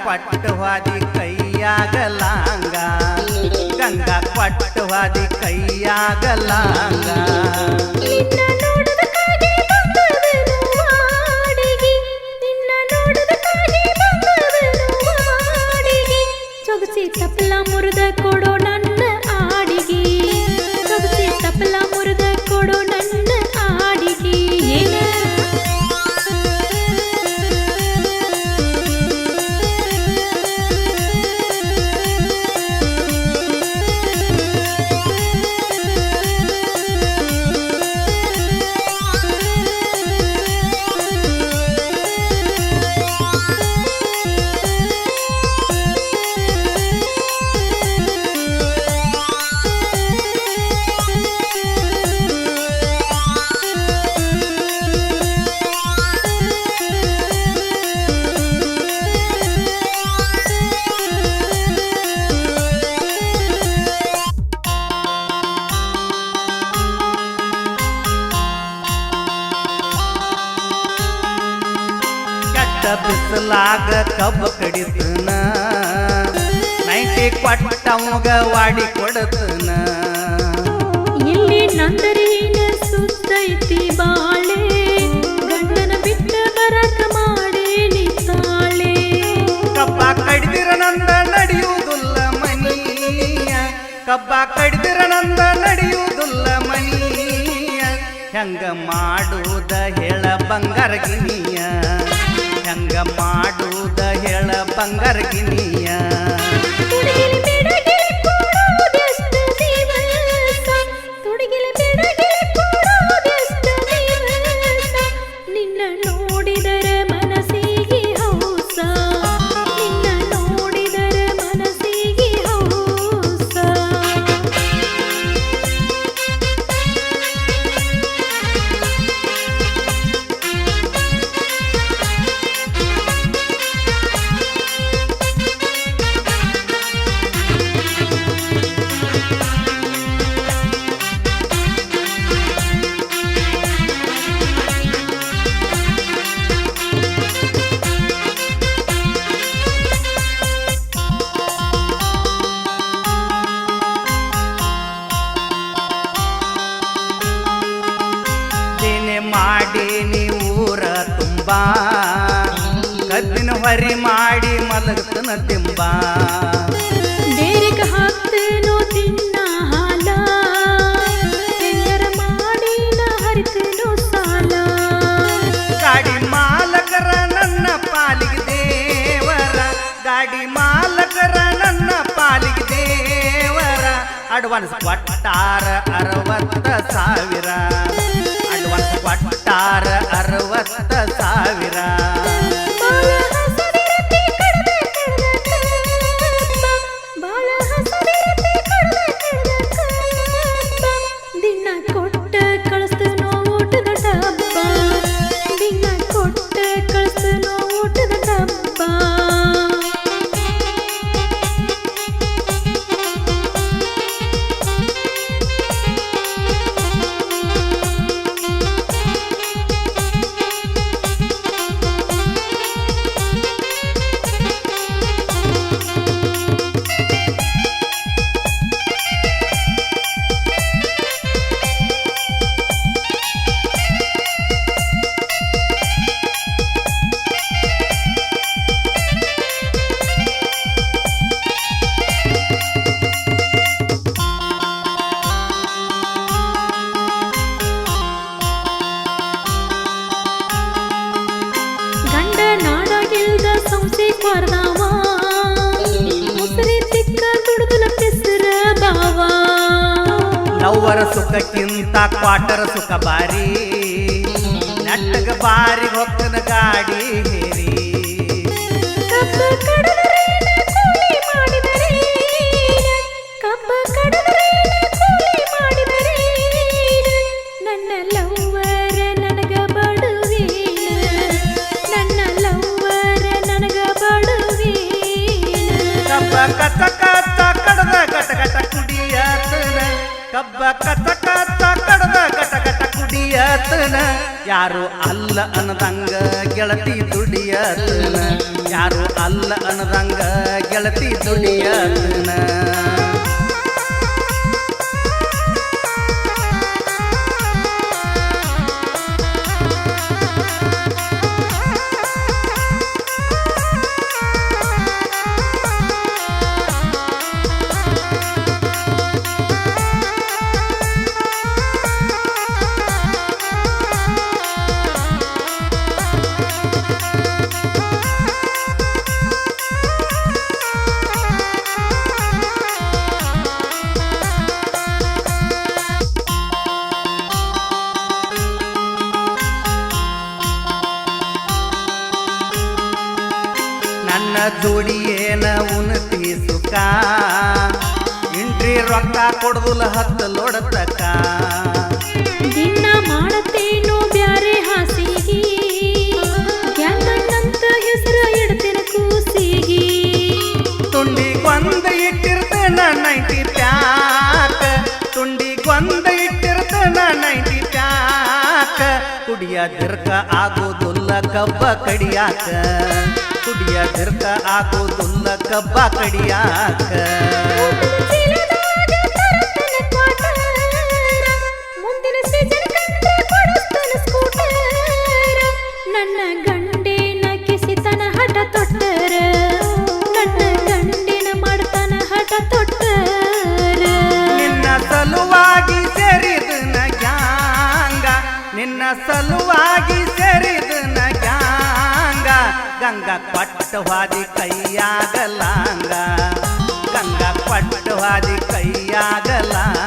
ಕೊಟ್ಟು ಹಾದಿ ಕೈಯಾಗಲಾಂಗ ಗಂಗಾ ಕೊಟ್ಟು ಹಾದಿ ಕೈಯಾಗಲಾಂಗ ನಿನ್ನ ನೋಡದಕ್ಕಾಗಿ ಬಂದದನು ವಾಡಿಗೆ ನಿನ್ನ ನೋಡದಕ್ಕಾಗಿ ಬಂದದನು ವಾಡಿಗೆ ಸೊಗಸಿ ತಪ್ಪಲ ಮುರಿದ ಕೊಡೋ ನನ್ನ ಆಡಿಗೆ ಸೊಗಸಿ ತಪ್ಪಲ ಮುರಿದ ಕೊಡೋ ನನ್ನ ಆಡಿಗೆ ಏನ ಬಿಸಲಾಗ ಕಬ್ಬ ಕಡಿತನ ನೈಟಿ ಕೊಟ್ಟವಂಗ ವಾಡಿ ಕೊಡತನ ಇಲ್ಲಿ ನಂದರೇನ ಸುತ್ತೈತಿ ಬಾಳೆ ಗಂಡನ ಬಿಟ್ಟ ಬರಕ ಮಾಡೇನಿ ತಾಳೆ ಕಬ್ಬ ಕಡಿದಿರ ನಂದ ನಡೆಯುವುದಿಲ್ಲ ಮನಿಯ ಕಬ್ಬ ಕಡಿದಿರ ನಂದ ನಡೆಯುವುದಿಲ್ಲ ಮನಿಯ ಹೆಂಗ ಮಾಡುವುದ ಹೇಳ ಬಂಗಾರ ಗಿನಿಯ ಹೆಂಗ ಮಾಡುವುದ ಹೇಳ ಬಂಗಾರ ಗಿನಿಯ ತುಡಿಗಿಲಿ ಬೆಡಗಿಲಿ ಕೂಡೋದೆಷ್ಟು ದಿವಸ ತುಡಿಗಿಲಿ ಬೆಡಗಿಲಿ ಕೂಡೋದೆಷ್ಟು ದಿವಸ ನಿನ್ನ ನೋಡಿದರೆ ಮನಸ್ಸಿಗೆ ಹೌಸ ನಿನ್ನ ನೋಡಿದರೆ ಮನಸ್ಸಿಗೆ ಹೌಸ ಮಾಡೀನಿ ಊರ ತುಂಬಾ ಕದ್ದಿನ ಹೊರಿ ಮಾಡಿ ಮಲಗತನ ತಿಂಬ ಡೇರಿಗ ಹಾಕ್ತೇನೋ ತಿನ್ನ ಹಾಲ ಹೆಂಗರ ಮಾಡಿನ ಹರಿತೇನೋ ಸಾಲ ಗಾಡಿ ಮಾಲಕರ ನನ್ನ ಪಾಲಿಗೆ ದೇವರ ಗಾಡಿ ಮಾಲಕರ ನನ್ನ ಪಾಲಿಗೆ ದೇವರ ಅಡ್ವಾನ್ಸ್ ಕೊಟ್ಟಾರ 60,000 ಅಡ್ವಾನ್ಸ್ ಕೊಟ್ಟಾರ 60,000 ದಿನ ಕೊಟ್ಟ ಕಳಿಸ್ತನೋ ಊಟದ ಡಬ್ಬ ದಿನ ಕೊಟ್ಟ ಕಳಿಸ್ತನೋ ಊಟದ ಡಬ್ಬ ಸಂಸೆ ಕೊರ್ದಾವ ಮುಸರಿ ತಿಕ್ಕ ದುಡ್ದಲ ಹೆಸರ ಬಾವ ನವ್ವರ ಸುಖಕ್ಕಿಂತ ಕ್ವಾಟರ ಸುಖ ಬಾರಿ ನೆಟ್ಟಗ ಬಾರಿ ಹೊಕ್ಕನ ಗಾಡಿ ಹೇರಿ ಕಬ್ಬ ಕಡದರೇನ ಕೂಲಿ ಮಾಡಿದರೆ ಕಬ್ಬ ಕಡದರೇನ ಕೂಲಿ ಮಾಡಿದರೆ ನನ್ನ ಲವ್ವರ ನನಗ ಬಡುವೇನ ನನ್ನ ಲವ್ವರ ನನಗ ಬಡುವೇನ ಕಬ್ಬ ಕತ್ತ ಕತ್ತ ಕಡದ ಗಟ ಗಟ ಕುಡಿಯತನ ಕಬ್ಬ ಕತ್ತ ಕತ್ತ ಕಡದ ಗಟ ಗಟ ಕುಡಿಯತನ ಯಾರು ಅಲ್ಲ ಅನ್ನದಂಗ ಗೆಳತಿ ದುಡಿಯತನ ಯಾರು ಅಲ್ಲ ಅನ್ನದಂಗ ಗೆಳತಿ ದುಡಿಯತನ ನನ್ನ ಜೋಡಿಯೇನ ಉನ್ನತಿ ಸುಖ ಇಂಟ್ರಿ ರೊಕ್ಕ ಕೊಡದುಲ ಹತ್ತು ಲೋಡತಕ್ಕ ದಿನ ಮಾಡತ್ತೇನೋ ಬ್ಯಾರೆ ಹಾಸಿಗಿ ಗ್ಯಾಮನ್ನಂತ ಹೆಸರು ಇಡ್ತೇನೆ ಕೂಸಿಗಿ ತುಂಡಿಗೊಂದ ಇಟ್ಟಿರ್ತೇನ 90 ಪ್ಯಾಕ ತುಂಡಿಗೊಂದ ಇಟ್ಟಿರ್ತೇನ 90 ಪ್ಯಾಕ ಕುಡಿಯ ದಿರ್ಕ ಆಗೋದುಲ್ಲ ಕಬ್ಬ ಕಡಿಯಾಕ ಕುಡಿಯ ದಿರ್ಕ ಆಗೋದುಲ್ಲ ಕಬ್ಬ ಕಡಿಯಾಕ ಮುಂದಿನ ಸೀಸನ್ ಕಂಡ್ರೆ ಕೊಡಿಸ್ತಾನ ಸ್ಕೂಟರ್ ನನ್ನ ಗಂಡೇನ ಕಿಸಿತನ ಹಠ ತೊಟ್ಟರ ನನ್ನ ಗಂಡಿನ ಮಾಡ್ತಾನ ಹಠ ತೊಟ್ಟರ ನಿನ್ನ ಸಲುವಾಗಿ ಸೇರಿದನ ಗ್ಯಾಂಗ ನಿನ್ನ ಸಲುವಾಗಿ ಸೇರಿದನ ಗ್ಯಾಂಗ ಗಂಗಾ ಕೊಟ್ಟವಾದಿ ಕೈಯಾಗಲಾಂಗ ಗಂಗಾ ಕೊಟ್ಟವಾದಿ ಕೈಯಾಗಲಾಂಗ